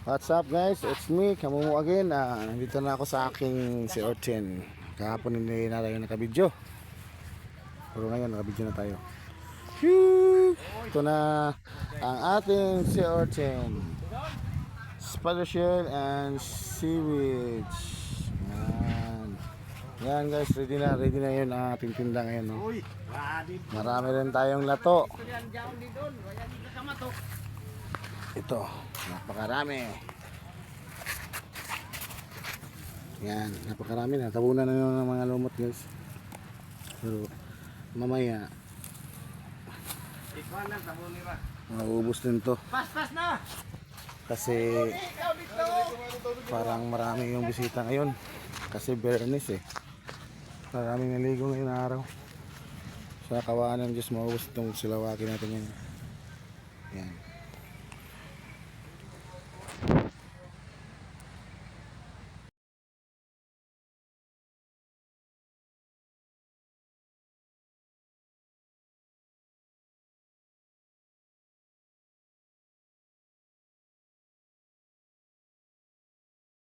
What's up guys? It's me, Kamumu again. Nandito na ako sa aking C-Orchin. Kahapon hindi na tayo nakabidyo. Pero ngayon nakabidyo na tayo. Phew! Ito na ang ating C-Orchin. Spider shell and seaweed. Yan. Yan guys, ready na yun ang ating tinda ngayon. No? Marami rin tayong lato. Ito, napakarami. Yan, napakarami. Natabunan na yun ng mga lumot guys. Pero mamaya maubos din to. Pas na! Kasi parang marami yung bisita ngayon. Kasi Bernis eh. Maraming naligo ngayong araw. Sa kawaan ng Diyos maubos itong silawaki natin yan. Yan.